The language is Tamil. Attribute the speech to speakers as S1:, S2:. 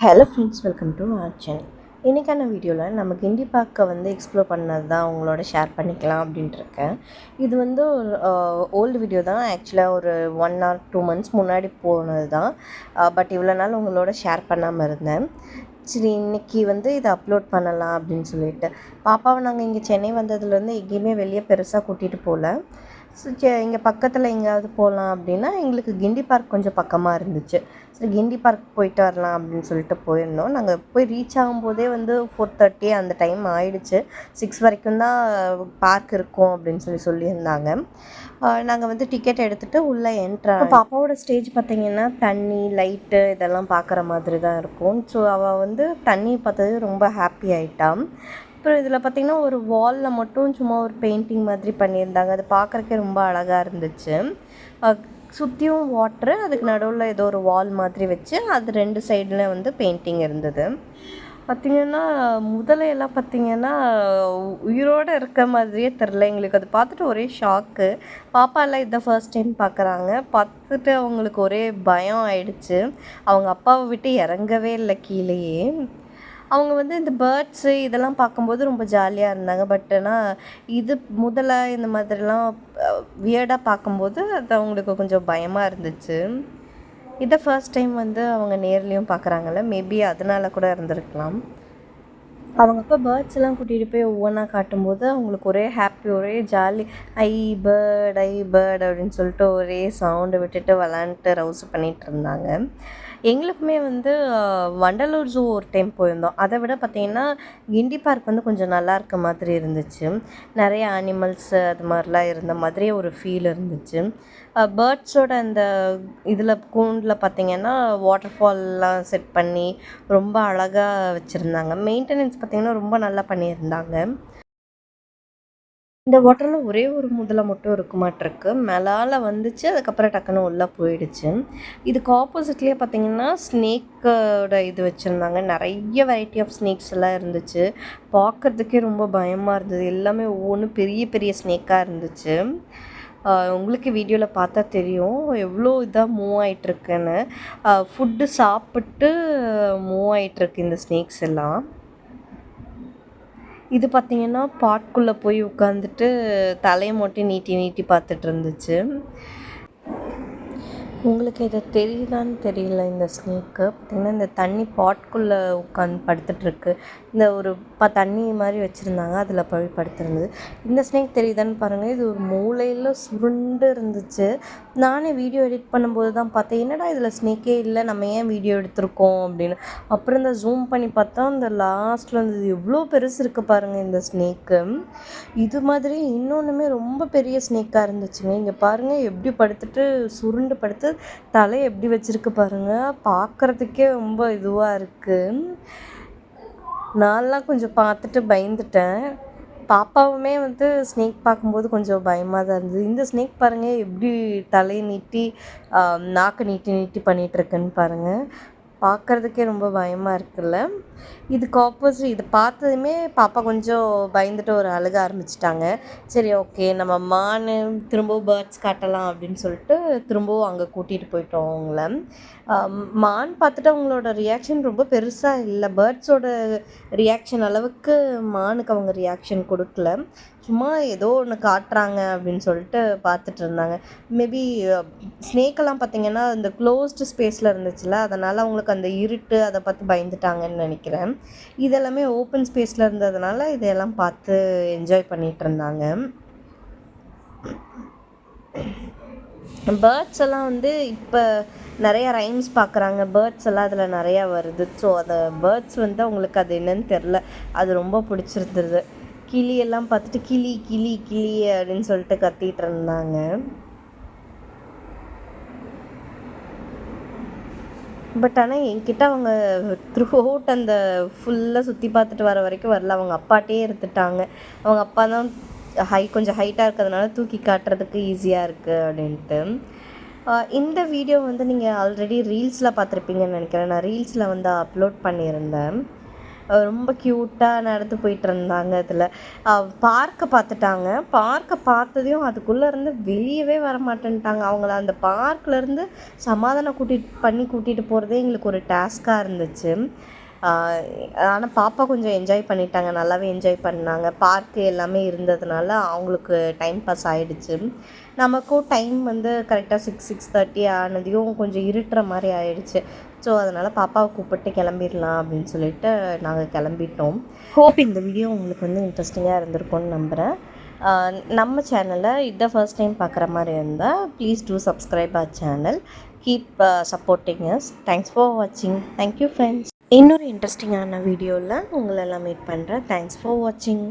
S1: Hello friends, welcome to our channel. இன்றைக்கான வீடியோவில் நம்ம கிண்டி பார்க்கை எக்ஸ்ப்ளோர் பண்ணது தான் உங்களோட ஷேர் பண்ணிக்கலாம் அப்படின்ட்டு இருக்கேன். இது ஒரு ஓல்டு வீடியோ தான். ஆக்சுவலாக ஒரு 1 or 2 months முன்னாடி போனது தான். பட் இவ்வளோ நாள் உங்களோட ஷேர் பண்ணாமல் இருந்தேன். சரி, இன்றைக்கி இதை அப்லோட் பண்ணலாம் அப்படின்னு சொல்லிட்டு. பாப்பாவை நாங்கள் இங்கே சென்னை வந்ததுலேருந்து எங்கேயுமே வெளியே பெருசாக கூட்டிகிட்டு போகல. ஸோ இங்கே பக்கத்தில் எங்கேயாவது போகலாம் அப்படின்னா எங்களுக்கு கிண்டி பார்க் கொஞ்சம் பக்கமாக இருந்துச்சு. சரி, கிண்டி பார்க் போயிட்டு வரலாம் அப்படின்னு சொல்லிட்டு போயிருந்தோம். நாங்கள் போய் ரீச் ஆகும்போதே 4:30 அந்த டைம் ஆகிடுச்சு. 6 வரைக்கும் தான் பார்க் இருக்கும் அப்படின்னு சொல்லியிருந்தாங்க. நாங்கள் டிக்கெட் எடுத்துகிட்டு உள்ளே பாப்பாவோட ஸ்டேஜ் பார்த்திங்கன்னா தண்ணி லைட்டு இதெல்லாம் பார்க்குற மாதிரி தான் இருக்கும். ஸோ அவள் தண்ணி பார்த்தது ரொம்ப ஹாப்பி ஆகிட்டான். அப்புறம் இதில் பார்த்திங்கன்னா ஒரு வாலில் மட்டும் சும்மா ஒரு பெயிண்டிங் மாதிரி பண்ணியிருந்தாங்க. அது பார்க்குறக்கே ரொம்ப அழகாக இருந்துச்சு. சுற்றியும் வாட்ரு, அதுக்கு நடுவில் ஏதோ ஒரு வால் மாதிரி வச்சு அது 2 சைடில் பெயிண்டிங் இருந்தது. பார்த்திங்கன்னா முதலையெல்லாம் பார்த்திங்கன்னா உயிரோடு இருக்க மாதிரியே தெரில எங்களுக்கு. அது பார்த்துட்டு ஒரே ஷாக்கு. பாப்பாலாம் இதை ஃபர்ஸ்ட் டைம் பார்க்குறாங்க. பார்த்துட்டு அவங்களுக்கு ஒரே பயம் ஆயிடுச்சு. அவங்க அப்பாவை விட்டு இறங்கவே இல்லை கீழேயே. அவங்க இந்த பேர்ட்ஸு இதெல்லாம் பார்க்கும்போது ரொம்ப ஜாலியாக இருந்தாங்க. பட் ஆனால் இது முதல்ல இந்த மாதிரிலாம் வியர்டாக பார்க்கும்போது அது அவங்களுக்கு கொஞ்சம் பயமாக இருந்துச்சு. இதை ஃபர்ஸ்ட் டைம் அவங்க நேர்லேயும் பார்க்குறாங்கல்ல, மேபி அதனால கூட இருந்திருக்கலாம். அவங்க அப்பா பேர்ட்ஸ் எல்லாம் கூட்டிகிட்டு போய் ஒவ்வொன்றா காட்டும்போது அவங்களுக்கு ஒரே ஹாப்பி, ஒரே ஜாலி. ஐ பேர்ட் அப்படின்னு சொல்லிட்டு ஒரே சவுண்டு விட்டுட்டு விளாண்டுட்டு ரவுஸ் பண்ணிகிட்டு இருந்தாங்க. எங்களுக்குமே வண்டலூர் ஜூ ஒரு டைம் போயிருந்தோம். அதை விட பார்த்திங்கன்னா கிண்டி பார்க் கொஞ்சம் நல்லா இருக்க மாதிரி இருந்துச்சு. நிறைய அனிமல்ஸு அது மாதிரிலாம் இருந்த மாதிரியே ஒரு ஃபீல் இருந்துச்சு. பேர்ட்ஸோட அந்த இதில் கூண்டில் பார்த்திங்கன்னா வாட்டர் ஃபால்லாம் செட் பண்ணி ரொம்ப அழகாக வச்சுருந்தாங்க. மெயின்டெனன்ஸ் பார்த்திங்கன்னா ரொம்ப நல்லா பண்ணியிருந்தாங்க. இந்த வாட்டரில் ஒரே ஒரு முதலை மட்டும் இருக்குமாட்டிருக்கு. மேலால் வந்துச்சு, அதுக்கப்புறம் டக்குன்னு உள்ளே போயிடுச்சு. இதுக்கு ஆப்போசிட்லேயே பார்த்திங்கன்னா ஸ்னேக்கோட இது வச்சுருந்தாங்க. நிறைய வெரைட்டி ஆஃப் ஸ்னேக்ஸ் எல்லாம் இருந்துச்சு. பார்க்குறதுக்கே ரொம்ப பயமாக இருந்தது. எல்லாமே ஒவ்வொன்றும் பெரிய பெரிய ஸ்னேக்காக இருந்துச்சு. உங்களுக்கு வீடியோவில் பார்த்தா தெரியும் எவ்வளோ இதாக மூவ் ஆகிட்டுருக்குன்னு. ஃபுட்டு சாப்பிட்டு மூவ் ஆகிட்டுருக்கு இந்த ஸ்னேக்ஸ் எல்லாம். இது பார்த்திங்கன்னா பாட்குள்ளே போய் உட்காந்துட்டு தலையை மட்டும் நீட்டி நீட்டி பார்த்துட்டு இருந்துச்சு. உங்களுக்கு இதை தெரியுதான்னு தெரியல. இந்த ஸ்னேக்கு பார்த்திங்கன்னா இந்த தண்ணி பாட்குள்ளே உட்காந்து படுத்துட்ருக்கு. இந்த ஒரு தண்ணி மாதிரி வச்சுருந்தாங்க, அதில் போய் படுத்துருந்தது. இந்த ஸ்னேக் தெரியுதான்னு பாருங்கள். இது ஒரு மூலையில் சுருண்டு இருந்துச்சு. நானே வீடியோ எடிட் பண்ணும்போது தான் பார்த்தேன், என்னடா இதில் ஸ்னேக்கே இல்லை, நம்ம ஏன் வீடியோ எடுத்திருக்கோம் அப்படின்னு. அப்புறம் இந்த ஜூம் பண்ணி பார்த்தா அந்த லாஸ்ட்டில் இருந்தது. எவ்வளோ பெருசு இருக்குது பாருங்கள் இந்த ஸ்னேக்கு. இது மாதிரி இன்னொன்றுமே ரொம்ப பெரிய ஸ்னேக்காக இருந்துச்சுங்க. இங்கே பாருங்கள் எப்படி படுத்துட்டு சுருண்டு படுத்து தலையை எப்படி வச்சுருக்கு பாருங்கள். பார்க்குறதுக்கே ரொம்ப இதுவாக இருக்குது. நான்லாம் கொஞ்சம் பார்த்துட்டு பயந்துட்டேன். பாப்பாவுமே ஸ்னேக் பார்க்கும்போது கொஞ்சம் பயமாக தான் இருந்தது. இந்த ஸ்னேக் பாருங்கள் எப்படி தலையை நீட்டி நாக்கு நீட்டி நீட்டி பண்ணிகிட்ருக்குன்னு பாருங்கள். பார்க்குறதுக்கே ரொம்ப பயமாக இருக்குல்ல. இதுக்கு ஆப்போசிட் இதை பார்த்ததுமே பாப்பா கொஞ்சம் பயந்துட்டு ஒரு அழுக ஆரம்பிச்சிட்டாங்க. சரி, ஓகே, நம்ம திரும்பவும் பேர்ட்ஸ் காட்டலாம் அப்படின்னு சொல்லிட்டு திரும்பவும் அங்கே கூட்டிகிட்டு போயிட்டோம் அவங்கள. மான் பார்த்துட்டு அவங்களோட ரியாக்ஷன் ரொம்ப பெருசாக இல்லை. பேர்ட்ஸோட ரியாக்ஷன் அளவுக்கு மானுக்கு அவங்க ரியாக்ஷன் கொடுக்கல. சும்மா ஏதோ ஒன்று காட்டுறாங்க அப்படின்னு சொல்லிட்டு பார்த்துட்டு இருந்தாங்க. மேபி ஸ்னேக்கெல்லாம் பார்த்திங்கன்னா இந்த க்ளோஸ்டு ஸ்பேஸில் இருந்துச்சுல்ல, அதனால் அவங்களுக்கு அந்த இருட்டு அதை பார்த்து பயந்துட்டாங்கன்னு நினைக்கிறேன். இதெல்லாமே ஓப்பன் ஸ்பேஸில் இருந்ததுனால இதையெல்லாம் பார்த்து என்ஜாய் பண்ணிகிட்டு இருந்தாங்க. பேர்ட்ஸ் எல்லாம் இப்போ நிறையா ரைம்ஸ் பார்க்குறாங்க. பேர்ட்ஸ் எல்லாம் அதில் நிறையா வருது. ஸோ அதை பேர்ட்ஸ் அவங்களுக்கு அது என்னன்னு தெரில, அது ரொம்ப பிடிச்சிருந்தது. கிளியெல்லாம் பார்த்துட்டு கிளி கிளி கிளி அப்படின்னு சொல்லிட்டு கத்திகிட்டு இருந்தாங்க. பட் ஆனால் என்கிட்ட அவங்க த்ரூ அவுட் அந்த ஃபுல்லாக சுற்றி பார்த்துட்டு வர வரைக்கும் வரல. அவங்க அப்பாட்டே இருந்துட்டாங்க. அவங்க அப்பா தான் கொஞ்சம் ஹைட்டாக இருக்கிறதுனால தூக்கி காட்டுறதுக்கு ஈஸியாக இருக்குது அப்படின்ட்டு. இந்த வீடியோ நீங்கள் ஆல்ரெடி ரீல்ஸில் பார்த்துருப்பீங்கன்னு நினைக்கிறேன். நான் ரீல்ஸில் அப்லோட் பண்ணியிருந்தேன். ரொம்ப க்யூட்டாக நடந்து போயிட்டுருந்தாங்க. அதில் பார்க்கை பார்த்துட்டாங்க. பார்க்கை பார்த்ததையும் அதுக்குள்ளேருந்து வெளியவே வர மாட்டேன்ட்டாங்க. அவங்கள அந்த பார்க்லேருந்து சமாதானம் கூட்டிகிட்டு போகிறதே எங்களுக்கு ஒரு டாஸ்க்காக இருந்துச்சு. ஆனால் பாப்பா கொஞ்சம் என்ஜாய் பண்ணிட்டாங்க. நல்லாவே என்ஜாய் பண்ணாங்க. பார்க்கு எல்லாமே இருந்ததுனால அவங்களுக்கு டைம் பாஸ் ஆகிடுச்சு. நமக்கும் டைம் வந்து கரெக்டாக 6:30 ஆனதையும் கொஞ்சம் இருட்டுற மாதிரி ஆயிடுச்சு. ஸோ அதனால் பாப்பாவை கூப்பிட்டு கிளம்பிடலாம் அப்படின்னு சொல்லிட்டு நாங்கள் கிளம்பிட்டோம். ஹோப் இந்த வீடியோ உங்களுக்கு வந்து இன்ட்ரெஸ்டிங்காக இருந்திருக்கும்னு நம்புகிறேன். நம்ம சேனலை இதான் ஃபர்ஸ்ட் டைம் பார்க்குற மாதிரி இருந்தால் please do subscribe our channel. Keep supporting us. Thanks for வாட்சிங். Thank you friends. இன்னொரு இன்ட்ரெஸ்டிங்கான வீடியோவில் உங்களெல்லாம் மீட் பண்ணுறேன். தேங்க்ஸ் ஃபார் வாட்சிங்.